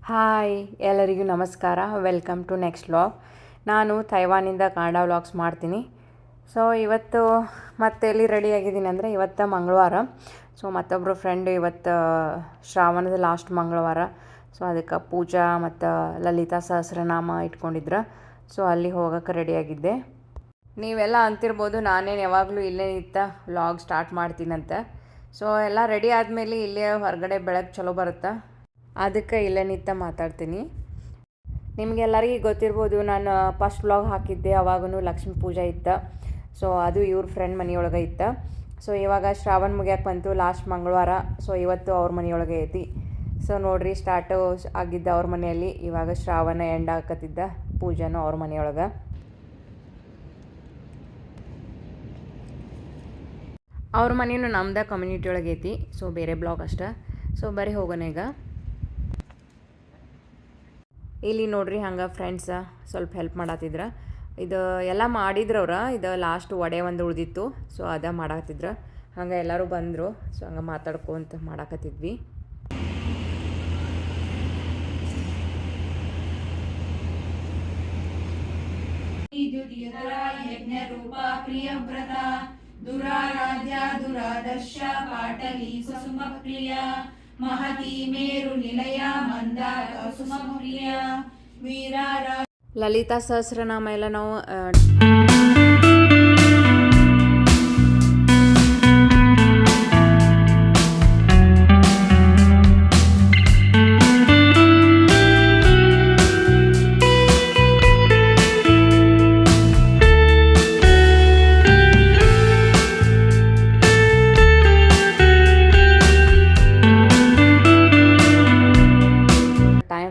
Hi ಎಲ್ಲರಿಗೂ ನಮಸ್ಕಾರ. Welcome to next vlog. ನಾನು ತೈವಾನಿಂದ ಕನ್ನಡ ವ್ಲಾಗ್ಸ್ ಮಾಡ್ತೀನಿ. ಸೊ ಇವತ್ತು ಮತ್ತೆ ಎಲ್ಲಿ ರೆಡಿ ಆಗಿದ್ದೀನಿ ಅಂದರೆ ಇವತ್ತು ಮಂಗಳವಾರ. ಸೊ ಮತ್ತೊಬ್ಬರು ಫ್ರೆಂಡು ಇವತ್ತು ಶ್ರಾವಣದ ಲಾಸ್ಟ್ ಮಂಗಳವಾರ. ಸೊ ಅದಕ್ಕೆ ಪೂಜಾ ಮತ್ತು ಲಲಿತಾ ಸಹಸ್ರನಾಮ ಇಟ್ಕೊಂಡಿದ್ರು. ಸೊ ಅಲ್ಲಿ ಹೋಗೋಕ್ಕೆ ರೆಡಿಯಾಗಿದ್ದೆ. ನೀವೆಲ್ಲ ಅಂತಿರ್ಬೋದು ನಾನೇನು ಯಾವಾಗಲೂ ಇಲ್ಲೇ ನಿಂತ ವ್ಲಾಗ್ ಸ್ಟಾರ್ಟ್ ಮಾಡ್ತೀನಂತ. ಸೊ ಎಲ್ಲ ರೆಡಿ ಆದಮೇಲೆ ಇಲ್ಲೇ ಹೊರಗಡೆ ಬೆಳಕು ಚಲೋ ಬರುತ್ತೆ, ಅದಕ್ಕೆ ಇಲ್ಲೇ ನಿಂತ ಮಾತಾಡ್ತೀನಿ. ನಿಮಗೆಲ್ಲರಿಗೂ ಗೊತ್ತಿರ್ಬೋದು, ನಾನು ಫಸ್ಟ್ ವ್ಲಾಗ್ ಹಾಕಿದ್ದೆ ಅವಾಗೂ ಲಕ್ಷ್ಮೀ ಪೂಜೆ ಇತ್ತು. ಸೊ ಅದು ಇವ್ರ ಫ್ರೆಂಡ್ ಮನೆಯೊಳಗೆ ಇತ್ತು. ಸೊ ಇವಾಗ ಶ್ರಾವಣ ಮುಗಿಯಕ್ಕೆ ಬಂತು, ಲಾಸ್ಟ್ ಮಂಗಳವಾರ. ಸೊ ಇವತ್ತು ಅವ್ರ ಮನೆಯೊಳಗೆ ಐತಿ. ಸೊ ನೋಡ್ರಿ, ಸ್ಟಾರ್ಟು ಆಗಿದ್ದ ಅವ್ರ ಮನೆಯಲ್ಲಿ, ಇವಾಗ ಶ್ರಾವಣ ಎಂಡ್ ಹಾಕತ್ತಿದ್ದ ಪೂಜೆನೂ ಅವ್ರ ಮನೆಯೊಳಗೆ. ಅವ್ರ ಮನೇನು ನಮ್ದು ಕಮ್ಯುನಿಟಿ ಒಳಗೆ ಐತಿ. ಸೊ ಬೇರೆ ಬ್ಲಾಗ್ ಅಷ್ಟೇ. ಸೊ ಬರೀ ಹೋಗೋಣ ಈಗ. ಇಲ್ಲಿ ನೋಡ್ರಿ, ಹಂಗೆ ಫ್ರೆಂಡ್ಸ ಸ್ವಲ್ಪ ಹೆಲ್ಪ್ ಮಾಡತ್ತಿದ್ರು. ಇದು ಎಲ್ಲ ಮಾಡಿದ್ರವ್ರ, ಇದು ಲಾಸ್ಟ್ ವಡೆ ಒಂದು ಉಳಿದಿತ್ತು. ಸೊ ಅದ ಮಾಡಾಕತ್ತಿದ್ರು. ಹಂಗೆ ಎಲ್ಲರೂ ಬಂದರು. ಸೊ ಹಂಗೆ ಮಾತಾಡ್ಕೊಂತ ಮಾಡಾಕತ್ತಿದ್ವಿ. ದುರಾರಾಧ್ಯ ದುರಾದರ್ಶ ಪಾಟಲಿ ಕುಸುಮ ಪ್ರಿಯ ಮಹತಿ ಮೇರು ನಿಲಯ ಮಂದಾರ ಸುಮಪ್ರಿಯ ವೀರಾರ. ಲಲಿತಾ ಸಹಸ್ರನಾಮ ಎಲ್ಲ ನಾವು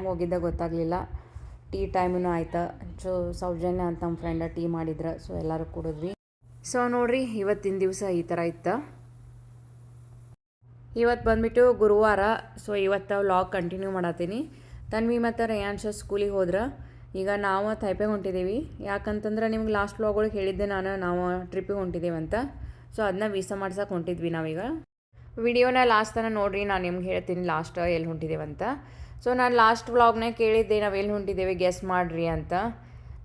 ಹೋಗಿದ್ದ ಗೊತ್ತಾಗಲಿಲ್ಲ. ಟೀ ಟೈಮೂ ಆಯ್ತು. ಸೊ ಸೌಜನ್ಯ ಅಂತ ನಮ್ಮ ಫ್ರೆಂಡ ಟೀ ಮಾಡಿದ್ರು. ಸೊ ಎಲ್ಲರೂ ಕುಡಿದ್ವಿ. ಸೊ ನೋಡ್ರಿ, ಇವತ್ತಿನ ದಿವಸ ಈ ಥರ ಇತ್ತು. ಇವತ್ತು ಬಂದುಬಿಟ್ಟು ಗುರುವಾರ. ಸೊ ಇವತ್ತು ವ್ಲಾಗ್ ಕಂಟಿನ್ಯೂ ಮಾಡತ್ತೀನಿ. ತನ್ವಿ ಮತ್ತು ರೇಯಾನ್ಶ ಸ್ಕೂಲಿಗೆ ಹೋದ್ರೆ. ಈಗ ನಾವು ತೈಪೆಗೆ ಹೊಂಟಿದ್ದೀವಿ. ಯಾಕಂತಂದ್ರೆ ನಿಮ್ಗೆ ಲಾಸ್ಟ್ ವ್ಲಾಗೊಳಗೆ ಹೇಳಿದ್ದೆ ನಾವು ಟ್ರಿಪ್ಪಿಗೆ ಹೊಂಟಿದ್ದೀವಿ ಅಂತ. ಸೊ ಅದನ್ನ ವೀಸಾ ಮಾಡ್ಸೋಕೆ ಹೊಂಟಿದ್ವಿ ನಾವೀಗ. ವಿಡಿಯೋನ ಲಾಸ್ಟ್ ತನಕ ನೋಡಿರಿ, ನಾನು ನಿಮ್ಗೆ ಹೇಳ್ತೀನಿ ಲಾಸ್ಟ್ ಎಲ್ಲಿ ಹೊಂಟಿದ್ದೇವಂತ. ಸೊ ನಾನು ಲಾಸ್ಟ್ ವ್ಲಾಗ್ನಾಗ ಕೇಳಿದ್ದೆ ನಾವು ಎಲ್ಲಿ ಹೊಂಟಿದ್ದೇವೆ ಗೆಸ್ ಮಾಡಿರಿ ಅಂತ.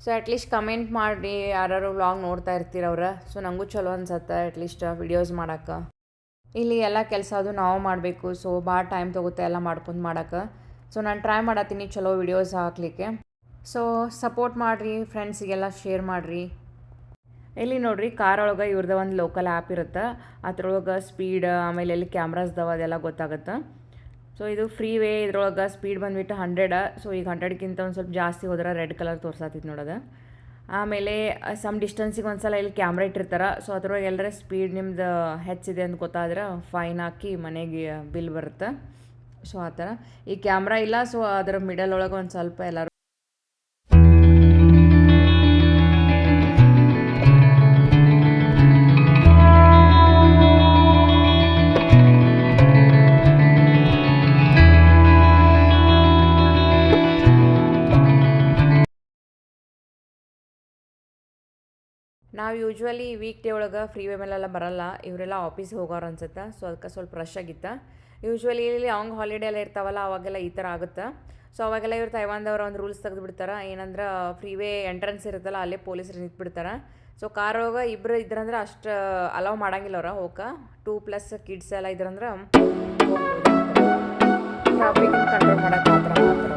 ಸೊ ಅಟ್ಲೀಸ್ಟ್ ಕಮೆಂಟ್ ಮಾಡಿರಿ, ಯಾರು ವ್ಲಾಗ್ ನೋಡ್ತಾ ಇರ್ತೀರವ್ರ. ಸೊ ನನಗೂ ಚಲೋ ಅನ್ಸತ್ತೆ ಅಟ್ಲೀಸ್ಟ್ ವಿಡಿಯೋಸ್ ಮಾಡೋಕ್ಕೆ. ಇಲ್ಲಿ ಎಲ್ಲ ಕೆಲಸ ಅದು ನಾವು ಮಾಡಬೇಕು. ಸೊ ಭಾಳ ಟೈಮ್ ತೊಗುತ್ತೆ ಎಲ್ಲ ಮಾಡ್ಕೊಂಡು ಮಾಡೋಕ್ಕೆ. ಸೊ ನಾನು ಟ್ರೈ ಮಾಡತ್ತೀನಿ ಚಲೋ ವಿಡಿಯೋಸ್ ಹಾಕ್ಲಿಕ್ಕೆ. ಸೊ ಸಪೋರ್ಟ್ ಮಾಡಿರಿ, ಫ್ರೆಂಡ್ಸಿಗೆಲ್ಲ ಶೇರ್ ಮಾಡಿರಿ. ಇಲ್ಲಿ ನೋಡಿರಿ, ಕಾರ್ ಒಳಗೆ ಇವ್ರದ್ದು ಒಂದು ಲೋಕಲ್ ಆ್ಯಪ್ ಇರುತ್ತೆ. ಅದ್ರೊಳಗೆ ಸ್ಪೀಡ್, ಆಮೇಲೆ ಎಲ್ಲಿ ಕ್ಯಾಮ್ರಾಸ್ದವ ಅದೆಲ್ಲ ಗೊತ್ತಾಗುತ್ತೆ. ಸೊ ಇದು ಫ್ರೀ ವೇ. ಇದ್ರೊಳಗೆ ಸ್ಪೀಡ್ ಬಂದುಬಿಟ್ಟು 100. ಸೊ ಈಗ 100ಕ್ಕಿಂತ ಒಂದು ಸ್ವಲ್ಪ ಜಾಸ್ತಿ ಹೋದ್ರೆ ರೆಡ್ ಕಲರ್ ತೋರ್ಸತ್ತಿತ್ತು ನೋಡೋದು. ಆಮೇಲೆ ಸಮ್ ಡಿಸ್ಟೆನ್ಸಿಗೆ ಒಂದು ಸಲ ಇಲ್ಲಿ ಕ್ಯಾಮ್ರಾ ಇಟ್ಟಿರ್ತಾರೆ. ಸೊ ಅದ್ರೊಳಗೆ ಎಲ್ಲರ ಸ್ಪೀಡ್ ನಿಮ್ದು ಹೆಚ್ಚಿದೆ ಅಂತ ಗೊತ್ತಾದ್ರೆ ಫೈನ್ ಹಾಕಿ ಮನೆಗೆ ಬಿಲ್ ಬರುತ್ತೆ. ಸೊ ಆ ಥರ ಈ ಕ್ಯಾಮ್ರಾ ಇಲ್ಲ. ಸೊ ಅದರ ಮಿಡಲ್ ಒಳಗೆ ಒಂದು ಸ್ವಲ್ಪ ಎಲ್ಲರೂ ನಾವು ಯೂಶ್ವಲಿ ವೀಕ್ ಡೇ ಒಳಗೆ ಫ್ರೀ ವೇ ಮೇಲೆಲ್ಲ ಬರೋಲ್ಲ. ಇವರೆಲ್ಲ ಆಫೀಸ್ ಹೋಗೋರು ಅನ್ಸುತ್ತೆ. ಸೊ ಅದಕ್ಕೆ ಸ್ವಲ್ಪ ರಶ್ ಆಗಿತ್ತು. ಯೂಶ್ವಲಿ ಇಲ್ಲಿ ಅವ್ಗೆ ಹಾಲಿಡೇ ಎಲ್ಲ ಇರ್ತಾವಲ್ಲ, ಅವಾಗೆಲ್ಲ ಈ ಥರ ಆಗುತ್ತೆ. ಸೊ ಅವಾಗೆಲ್ಲ ಇವ್ರು ತೈವಾನ್ದವ್ರು ಒಂದು ರೂಲ್ಸ್ ತೆಗೆದು ಬಿಡ್ತಾರೆ. ಏನಂದ್ರೆ ಫ್ರೀ ವೇ ಎಂಟ್ರೆನ್ಸ್ ಇರುತ್ತಲ್ಲ, ಅಲ್ಲೇ ಪೊಲೀಸರು ನಿಂತ್ಬಿಡ್ತಾರೆ. ಸೊ ಕಾರ್ ಒಳಗೆ ಇಬ್ಬರು ಇದ್ರಂದ್ರೆ ಅಷ್ಟು ಅಲೌ ಮಾಡಂಗಿಲ್ಲ ಅವ್ರ ಹೋಗಕ್ಕೆ. 2+ ಕಿಡ್ಸ್ ಎಲ್ಲ ಇದ್ರಂದ್ರೆ ಟ್ರಾಫಿಕ್ ಕಂಟ್ರೋಲ್ ಮಾಡೋಕೆ ಆ ಥರ ಮಾಡ್ತಾರೆ.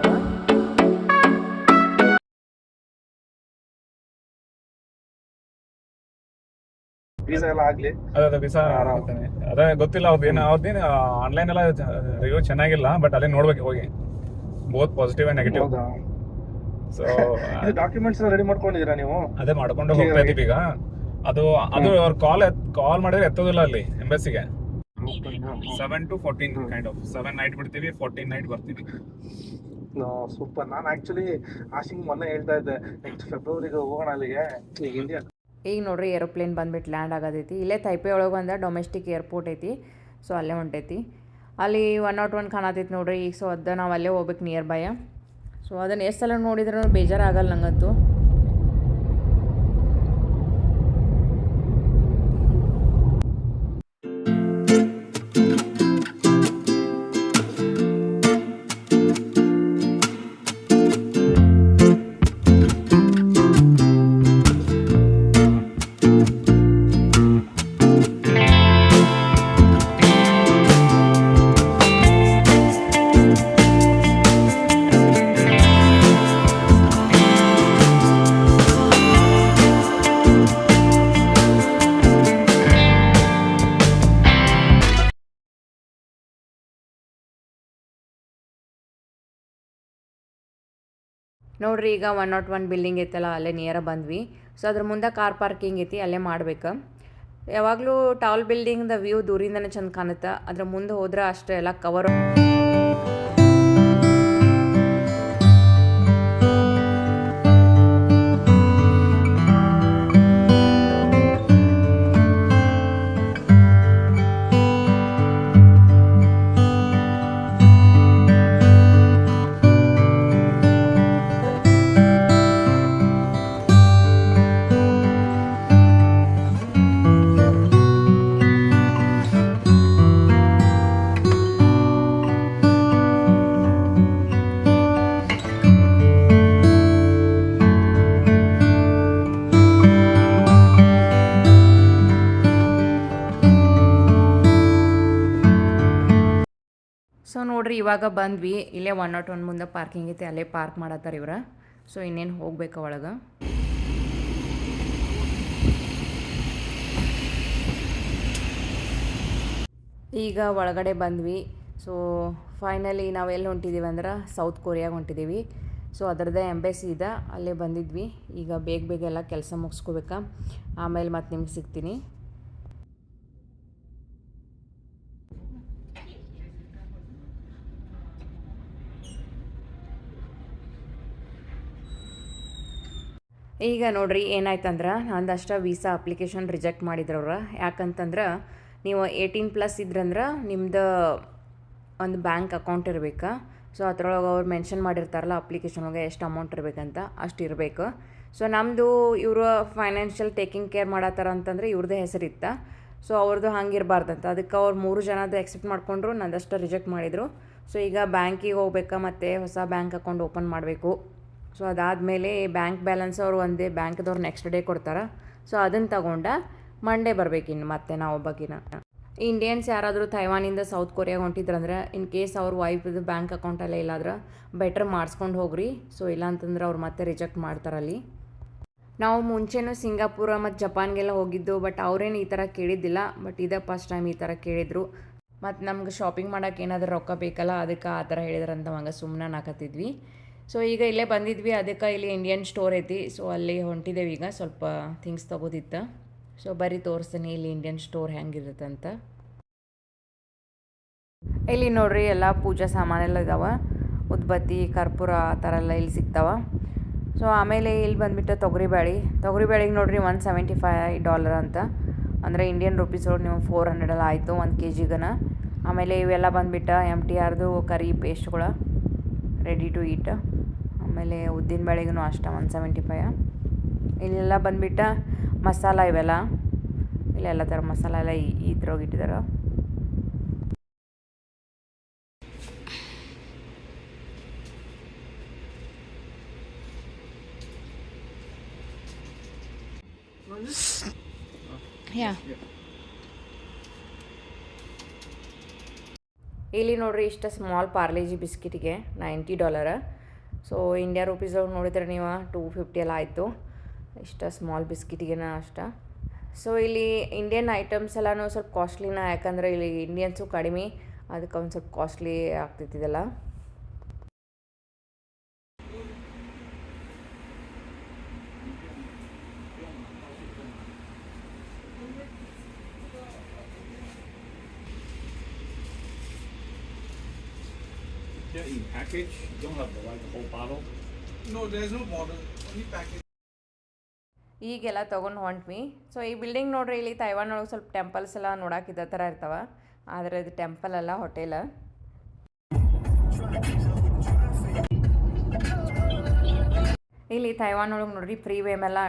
ವೀಸಾ ಎಲ್ಲ ಆಗ್ಲಿ. ಅದೇ ವೀಸಾ ಅದೇ ಗೊತ್ತಿಲ್ಲ. ಅವ್ರದ್ದೇನು ಆನ್ಲೈನ್ ಎಲ್ಲ ರಿವ್ಯೂ ಚೆನ್ನಾಗಿಲ್ಲ. ಬಟ್ ಅಲ್ಲೇ ನೋಡ್ಬೇಕು ಹೋಗಿ, both positive and negative. So documents ready ಮಾಡ್ಕೊಂಡಿದ್ದೀರಾ ನೀವು? ಅದೇ ಮಾಡ್ಕೊಂಡು ಹೋಗ್ತಾ ಇದೀವಿ ಈಗ. ಅದು ಅವ್ರ ಕಾಲ್ ಮಾಡಿದ್ರೆ ಎತ್ತೋದಿಲ್ಲ ಅಲ್ಲಿ ಎಂಬಸಿಗೆ. 7 to 14 ಕೈಂಡ್ ಆಫ್ 7 ನೈಟ್ ಬಿಡ್ತೀವಿ, 14 ನೈಟ್ ಬರ್ತೀವಿ. ಸೂಪರ್. ನಾನು ಆಕ್ಚುಲಿ ಆಶಿಂಗ್ ಮೊನ್ನೆ ಹೇಳ್ತಾ ಇದ್ದೆ, ನೆಕ್ಸ್ಟ್ ಫೆಬ್ರವರಿಗೆ ಹೋಗೋಣ ಅಲ್ಲಿಗೆ. ಈಗ ಇಂಡಿಯಾ ಈಗ ನೋಡ್ರಿ, ಏರೋಪ್ಲೇನ್ ಬಂದುಬಿಟ್ಟು ಲ್ಯಾಂಡ್ ಆಗೋದೈತಿ. ಇಲ್ಲೇ ತೈಪೆ ಒಳಗೆ ಒಂದು ಡೊಮೆಸ್ಟಿಕ್ ಏರ್ಪೋರ್ಟ್ ಐತಿ. ಸೊ ಅಲ್ಲೇ ಹೊಂಟೈತಿ. ಅಲ್ಲಿ 101 ಕಾಣತೈತಿ ನೋಡ್ರಿ ಈಗ. ಸೊ ಅದು ನಾವು ಅಲ್ಲೇ ಹೋಗ್ಬೇಕು ನಿಯರ್ ಬೈ. ಸೊ ಅದನ್ನು ಎಷ್ಟು ಸಲ ನೋಡಿದ್ರೂ ಬೇಜಾರಾಗಲ್ಲ ನಂಗಂತೂ. ನೋಡ್ರಿ ಈಗ 101 ಬಿಲ್ಡಿಂಗ್ ಐತಲ್ಲ ಅಲ್ಲೇ ನಿಯರ ಬಂದ್ವಿ. ಸೊ ಅದ್ರ ಮುಂದೆ ಕಾರ್ ಪಾರ್ಕಿಂಗ್ ಐತಿ, ಅಲ್ಲೇ ಮಾಡ್ಬೇಕು. ಯಾವಾಗಲೂ ಟಾಲ್ ಬಿಲ್ಡಿಂಗ್ದ ವ್ಯೂ ದೂರಿಂದನೇ ಚಂದ ಕಾಣುತ್ತೆ, ಅದ್ರ ಮುಂದೆ ಹೋದ್ರೆ ಅಷ್ಟೇ ಎಲ್ಲ ಕವರ್. ಸೊ ನೋಡ್ರಿ ಇವಾಗ ಬಂದ್ವಿ, ಇಲ್ಲೇ 101 ಮುಂದೆ ಪಾರ್ಕಿಂಗ್ ಐತಿ, ಅಲ್ಲೇ ಪಾರ್ಕ್ ಮಾಡತ್ತಾರ ಇವ್ರ. ಸೊ ಇನ್ನೇನು ಹೋಗ್ಬೇಕು ಒಳಗೆ. ಈಗ ಒಳಗಡೆ ಬಂದ್ವಿ. ಸೊ ಫೈನಲಿ ನಾವು ಎಲ್ಲಿ ಹೊಂಟಿದ್ದೀವಿ ಅಂದ್ರೆ ಸೌತ್ ಕೊರಿಯಾಗೆ ಹೊಂಟಿದ್ದೀವಿ. ಸೊ ಅದರದ್ದೇ ಎಂಬೆಸಿ ಇದೆ, ಅಲ್ಲೇ ಬಂದಿದ್ವಿ. ಈಗ ಬೇಗ ಬೇಗ ಎಲ್ಲ ಕೆಲಸ ಮುಗಿಸ್ಕೋಬೇಕಾ, ಆಮೇಲೆ ಮತ್ತೆ ನಿಮ್ಗೆ ಸಿಗ್ತೀನಿ. ಈಗ ನೋಡ್ರಿ ಏನಾಯ್ತಂದ್ರೆ ನಂದಷ್ಟು ವೀಸಾ ಅಪ್ಲಿಕೇಶನ್ ರಿಜೆಕ್ಟ್ ಮಾಡಿದ್ರವ್ರು. ಯಾಕಂತಂದ್ರೆ ನೀವು 18+ ಇದ್ರಂದ್ರೆ ನಿಮ್ದು ಒಂದು ಬ್ಯಾಂಕ್ ಅಕೌಂಟ್ ಇರಬೇಕು. ಸೊ ಅದ್ರೊಳಗೆ ಅವ್ರು ಮೆನ್ಷನ್ ಮಾಡಿರ್ತಾರಲ್ಲ ಅಪ್ಲಿಕೇಶನ್ ಒಳಗೆ ಎಷ್ಟು ಅಮೌಂಟ್ ಇರಬೇಕಂತ, ಅಷ್ಟು ಇರಬೇಕು. ಸೊ ನಮ್ಮದು ಇವರು ಫೈನಾನ್ಷಿಯಲ್ ಟೇಕಿಂಗ್ ಕೇರ್ ಮಾಡತ್ತಾರ ಅಂತಂದರೆ ಇವ್ರದ್ದೇ ಹೆಸರಿತ್ತು. ಸೊ ಅವ್ರದ್ದು ಹಂಗಿರಬಾರ್ದಂತ, ಅದಕ್ಕೆ ಅವ್ರು 3 ಜನದ್ದು ಎಕ್ಸೆಪ್ಟ್ ಮಾಡಿಕೊಂಡ್ರು, ನಂದಷ್ಟು ರಿಜೆಕ್ಟ್ ಮಾಡಿದರು. ಸೊ ಈಗ ಬ್ಯಾಂಕಿಗೆ ಹೋಗ್ಬೇಕಾ ಮತ್ತು ಹೊಸ ಬ್ಯಾಂಕ್ ಅಕೌಂಟ್ ಓಪನ್ ಮಾಡಬೇಕು. ಸೊ ಅದಾದಮೇಲೆ ಬ್ಯಾಂಕ್ ಬ್ಯಾಲೆನ್ಸ್ ಅವರು ಒಂದೇ ಬ್ಯಾಂಕ್ದವ್ರು ನೆಕ್ಸ್ಟ್ ಡೇ ಕೊಡ್ತಾರೆ. ಸೊ ಅದನ್ನು ತಗೊಂಡು ಮಂಡೇ ಬರ್ಬೇಕಿನ್ನು ಮತ್ತೆ ನಾವು ಒಬ್ಬಕಿನ. ಇಂಡಿಯನ್ಸ್ ಯಾರಾದರೂ ತೈವಾನಿಂದ ಸೌತ್ ಕೊರಿಯಾಗೆ ಹೊಂಟಿದ್ರಂದ್ರೆ ಇನ್ ಕೇಸ್ ಅವ್ರ ವೈಫ್ದು ಬ್ಯಾಂಕ್ ಅಕೌಂಟಲ್ಲೇ ಇಲ್ಲಾದ್ರೆ ಬೆಟ್ರ್ ಮಾಡಿಸ್ಕೊಂಡು ಹೋಗ್ರಿ. ಸೊ ಇಲ್ಲಾಂತಂದ್ರೆ ಅವ್ರು ಮತ್ತೆ ರಿಜೆಕ್ಟ್ ಮಾಡ್ತಾರಲ್ಲಿ. ನಾವು ಮುಂಚೆನೂ ಸಿಂಗಾಪುರ ಮತ್ತು ಜಪಾನ್ಗೆಲ್ಲ ಹೋಗಿದ್ದು, ಬಟ್ ಅವ್ರೇನು ಈ ಥರ ಕೇಳಿದ್ದಿಲ್ಲ. ಬಟ್ ಇದೇ ಫಸ್ಟ್ ಟೈಮ್ ಈ ಥರ ಕೇಳಿದರು. ಮತ್ತು ನಮ್ಗೆ ಶಾಪಿಂಗ್ ಮಾಡೋಕೆ ಏನಾದರೂ ರೊಕ್ಕ ಬೇಕಲ್ಲ, ಅದಕ್ಕೆ ಆ ಥರ ಹೇಳಿದ್ರಂತ ಹಂಗೆ ಸುಮ್ಮನೆ ನಾಕತ್ತಿದ್ವಿ. ಸೊ ಈಗ ಇಲ್ಲೇ ಬಂದಿದ್ವಿ, ಅದಕ್ಕೆ ಇಲ್ಲಿ ಇಂಡಿಯನ್ ಸ್ಟೋರ್ ಐತಿ. ಸೊ ಅಲ್ಲಿ ಹೊಂಟಿದ್ದೇವೆ ಈಗ, ಸ್ವಲ್ಪ ಥಿಂಗ್ಸ್ ತೊಗೋದಿತ್ತು. ಸೊ ಬರೀ ತೋರಿಸ್ತೀನಿ ಇಲ್ಲಿ ಇಂಡಿಯನ್ ಸ್ಟೋರ್ ಹೆಂಗಿರುತ್ತೆ ಅಂತ. ಇಲ್ಲಿ ನೋಡ್ರಿ ಎಲ್ಲ ಪೂಜಾ ಸಾಮಾನೆಲ್ಲ ಇದಾವೆ, ಉದ್ಬತ್ತಿ ಕರ್ಪೂರ ಆ ಥರ ಎಲ್ಲ ಇಲ್ಲಿ ಸಿಗ್ತಾವೆ. ಸೊ ಆಮೇಲೆ ಇಲ್ಲಿ ಬಂದುಬಿಟ್ಟು ತೊಗರಿಬೇಳೆಗೆ ನೋಡ್ರಿ $175 ಅಂತ, ಅಂದರೆ ಇಂಡಿಯನ್ ರುಪೀಸ್ ಒಳಗೆ ನೀವು 400 ಆಯಿತು 1 kg. ಆಮೇಲೆ ಇವೆಲ್ಲ ಬಂದುಬಿಟ್ಟು MTRದು ಕರಿ ಪೇಸ್ಟ್ಗಳು ರೆಡಿ ಟು ಈಟ್. ಆಮೇಲೆ ಉದ್ದಿನ ಬೇಳೆಗೂ ಅಷ್ಟೇ 175. ಇಲ್ಲೆಲ್ಲ ಬಂದುಬಿಟ್ಟು ಮಸಾಲ, ಇವೆಲ್ಲ ಇಲ್ಲೆಲ್ಲ ಥರ ಮಸಾಲ ಎಲ್ಲ ಇದ್ರೊಳಗೆ ಇಟ್ಟಿದ್ದಾರೆ. ಇಲ್ಲಿ ನೋಡ್ರಿ ಇಷ್ಟ ಸ್ಮಾಲ್ ಪಾರ್ಲೇಜಿ ಬಿಸ್ಕಿಟಿಗೆ $90. ಸೊ ಇಂಡಿಯಾ ರುಪೀಸ್ ಒಳಗೆ ನೋಡಿದ್ರೆ ನೀವು 250 ಎಲ್ಲ ಆಯಿತು ಇಷ್ಟ ಸ್ಮಾಲ್ ಬಿಸ್ಕಿಟಿಗೆನ ಅಷ್ಟ. ಸೊ ಇಲ್ಲಿ ಇಂಡಿಯನ್ ಐಟಮ್ಸ್ ಎಲ್ಲನೂ ಸ್ವಲ್ಪ ಕಾಸ್ಟ್ಲಿನ, ಯಾಕಂದರೆ ಇಲ್ಲಿ ಇಂಡಿಯನ್ಸು ಕಡಿಮೆ, ಅದಕ್ಕೆ ಒಂದು ಸ್ವಲ್ಪ costly ಆಗ್ತಿತ್ತಿದೆಲ್ಲ. Yeah, in package, you don't have the whole bottle. No, there's no bottle, only package. ಈಗೆಲ್ಲ ತೊಗೊಂಡು ಹೊಂಟ್ವಿ. ಸೊ ಈ ಬಿಲ್ಡಿಂಗ್ ನೋಡ್ರಿ, ಇಲ್ಲಿ ತೈವಾನ್ ಒಳಗೆ ಸ್ವಲ್ಪ ಟೆಂಪಲ್ಸ್ ಎಲ್ಲ ನೋಡೋಕೆ ಇದೇ ಥರ ಇರ್ತಾವೆ, ಆದರೆ ಇದು ಟೆಂಪಲ್ ಅಲ್ಲ, ಹೋಟೆಲ್. ಇಲ್ಲಿ ತೈವಾನ್ ಒಳಗೆ ನೋಡ್ರಿ ಫ್ರೀ ವೇ ಮೇಲೆ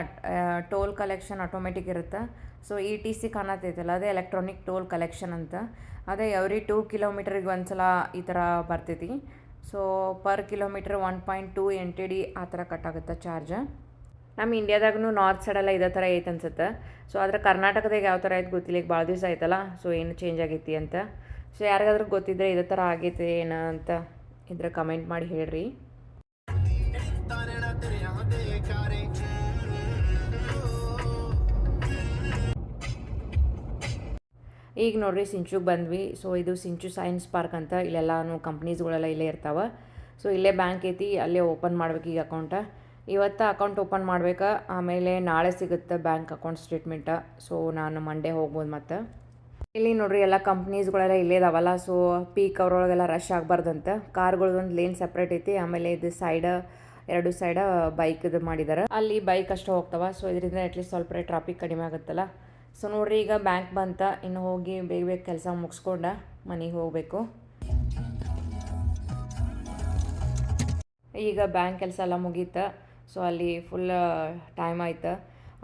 ಟೋಲ್ ಕಲೆಕ್ಷನ್ ಆಟೋಮೆಟಿಕ್ ಇರುತ್ತೆ. ಸೊ ETC ಕಾಣತೈತಲ್ಲ, ಅದೇ ಎಲೆಕ್ಟ್ರಾನಿಕ್ ಟೋಲ್ ಕಲೆಕ್ಷನ್ ಅಂತ. ಅದೇ ಎವ್ರಿ 2 ಕಿಲೋಮೀಟ್ರಿಗೆ ಒಂದ್ಸಲ ಈ ಥರ ಬರ್ತೈತಿ. ಸೊ ಪರ್ ಕಿಲೋಮೀಟ್ರ್ 1.2 NTD ಆ ಥರ ಕಟ್ಟಾಗುತ್ತೆ ಚಾರ್ಜ್. ನಮ್ಮ ಇಂಡಿಯಾದಾಗೂ ನಾರ್ತ್ ಸೈಡೆಲ್ಲ ಇದೇ ಥರ ಐತೆ ಅನ್ಸುತ್ತೆ. ಸೊ ಆದರೆ ಕರ್ನಾಟಕದಾಗ ಯಾವ ಥರ ಐತೆ ಗೊತ್ತಿಲ್ಲ, ಈಗ ಭಾಳ ದಿವಸ ಆಯ್ತಲ್ಲ, ಸೊ ಏನು ಚೇಂಜ್ ಆಗೈತಿ ಅಂತ. ಸೊ ಯಾರಿಗಾದ್ರೂ ಗೊತ್ತಿದ್ದರೆ ಇದೇ ಥರ ಆಗೈತೆ ಏನೋ ಅಂತ ಇದ್ರೆ ಕಮೆಂಟ್ ಮಾಡಿ ಹೇಳ್ರಿ. ಈಗ ನೋಡ್ರಿ ಸಿಂಚುಗೆ ಬಂದ್ವಿ. ಸೊ ಇದು ಸಿಂಚು ಸೈನ್ಸ್ ಪಾರ್ಕ್ ಅಂತ, ಇಲ್ಲೆಲ್ಲನೂ ಕಂಪ್ನೀಸ್ಗಳೆಲ್ಲ ಇಲ್ಲೇ ಇರ್ತಾವೆ. ಸೊ ಇಲ್ಲೇ ಬ್ಯಾಂಕ್ ಐತಿ, ಅಲ್ಲೇ ಓಪನ್ ಮಾಡ್ಬೇಕು ಈಗ ಅಕೌಂಟ. ಇವತ್ತು ಅಕೌಂಟ್ ಓಪನ್ ಮಾಡ್ಬೇಕು, ಆಮೇಲೆ ನಾಳೆ ಸಿಗುತ್ತೆ ಬ್ಯಾಂಕ್ ಅಕೌಂಟ್ ಸ್ಟೇಟ್ಮೆಂಟ. ಸೊ ನಾನು ಮಂಡೇ ಹೋಗ್ಬೋದು ಮತ್ತು. ಇಲ್ಲಿ ನೋಡ್ರಿ ಎಲ್ಲ ಕಂಪ್ನೀಸ್ಗಳೆಲ್ಲ ಇಲ್ಲೇ ಇದಾವಲ್ಲ, ಸೊ ಪೀಕ್ ಅವರೊಳಗೆಲ್ಲ ರಶ್ ಆಗಬಾರ್ದಂತ ಕಾರ್ಗಳದ್ದು ಒಂದು ಲೇನ್ ಸಪ್ರೇಟ್ ಐತಿ. ಆಮೇಲೆ ಇದು ಎರಡು ಸೈಡ ಬೈಕ್ದು ಮಾಡಿದ್ದಾರೆ, ಅಲ್ಲಿ ಬೈಕ್ ಅಷ್ಟೇ ಹೋಗ್ತಾವ. ಸೊ ಇದರಿಂದ ಅಟ್ಲೀಸ್ಟ್ ಸ್ವಲ್ಪ ಟ್ರಾಫಿಕ್ ಕಡಿಮೆ ಆಗುತ್ತಲ್ಲ. ಸೊ ನೋಡ್ರಿ ಈಗ ಬ್ಯಾಂಕ್ ಬಂತ, ಇನ್ನು ಹೋಗಿ ಬೇಗ ಬೇಗ ಕೆಲಸ ಮುಗಿಸ್ಕೊಂಡ ಮನೆಗೆ ಹೋಗಬೇಕು. ಈಗ ಬ್ಯಾಂಕ್ ಕೆಲಸ ಎಲ್ಲ ಮುಗೀತು. ಸೊ ಅಲ್ಲಿ ಫುಲ್ ಟೈಮ್ ಆಯ್ತು.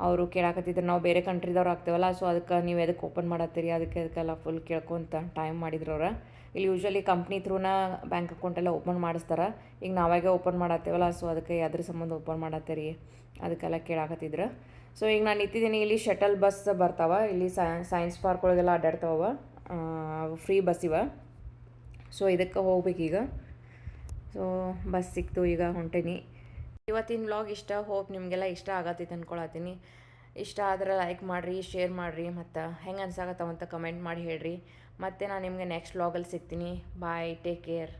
ಅವರು ಕೇಳಾಕತ್ತಿದ್ರು, ನಾವು ಬೇರೆ ಕಂಟ್ರಿದವ್ರು ಆಗ್ತೇವಲ್ಲ, ಸೊ ಅದಕ್ಕೆ ನೀವು ಎದಕ್ಕೆ ಓಪನ್ ಮಾಡತ್ತೀರಿ ಅದಕ್ಕೆಲ್ಲ ಫುಲ್ ಕೇಳ್ಕೊಂತ ಟೈಮ್ ಮಾಡಿದ್ರು ಅವ್ರು. ಇಲ್ಲಿ ಯೂಶ್ವಲಿ ಕಂಪ್ನಿ ಥ್ರೂನ ಬ್ಯಾಂಕ್ ಅಕೌಂಟ್ ಎಲ್ಲ ಓಪನ್ ಮಾಡಿಸ್ತಾರೆ. ಈಗ ನಾವಾಗೆ ಓಪನ್ ಮಾಡತ್ತೇವಲ್ಲ, ಸೊ ಅದಕ್ಕೆ ಅದ್ರ ಸಂಬಂಧ ಓಪನ್ ಮಾಡತ್ತೀರಿ ಅದಕ್ಕೆಲ್ಲ ಕೇಳಾಕತ್ತಿದ್ರು. ಸೊ ಈಗ ನಾನು ನಿಂತಿದ್ದೀನಿ, ಇಲ್ಲಿ ಶಟಲ್ ಬಸ್ ಬರ್ತಾವ, ಇಲ್ಲಿ ಸೈನ್ಸ್ ಪಾರ್ಕ್ ಒಳಗೆಲ್ಲ ಅಡ್ಡಾಡ್ತಾವ, ಫ್ರೀ ಬಸ್ ಇವ. ಸೊ ಇದಕ್ಕೆ ಹೋಗ್ಬೇಕೀಗ. ಸೊ ಬಸ್ ಸಿಕ್ತು, ಈಗ ಹೊಂಟೇನಿ. ಇವತ್ತಿನ ವ್ಲಾಗ್ ಇಷ್ಟ, ಹೋಪ್ ನಿಮಗೆಲ್ಲ ಇಷ್ಟ ಆಗತ್ತೈತೆ ಅಂದ್ಕೊಳತ್ತೀನಿ. ಇಷ್ಟ ಆದ್ರೆ ಲೈಕ್ ಮಾಡಿರಿ, ಶೇರ್ ಮಾಡಿರಿ, ಮತ್ತು ಹೆಂಗೆ ಅನ್ಸಾಕತ್ತವಂತ ಕಮೆಂಟ್ ಮಾಡಿ ಹೇಳ್ರಿ. ಮತ್ತು ನಾನು ನಿಮಗೆ ನೆಕ್ಸ್ಟ್ ವ್ಲಾಗಲ್ಲಿ ಸಿಗ್ತೀನಿ. ಬಾಯ್, ಟೇಕ್ ಕೇರ್.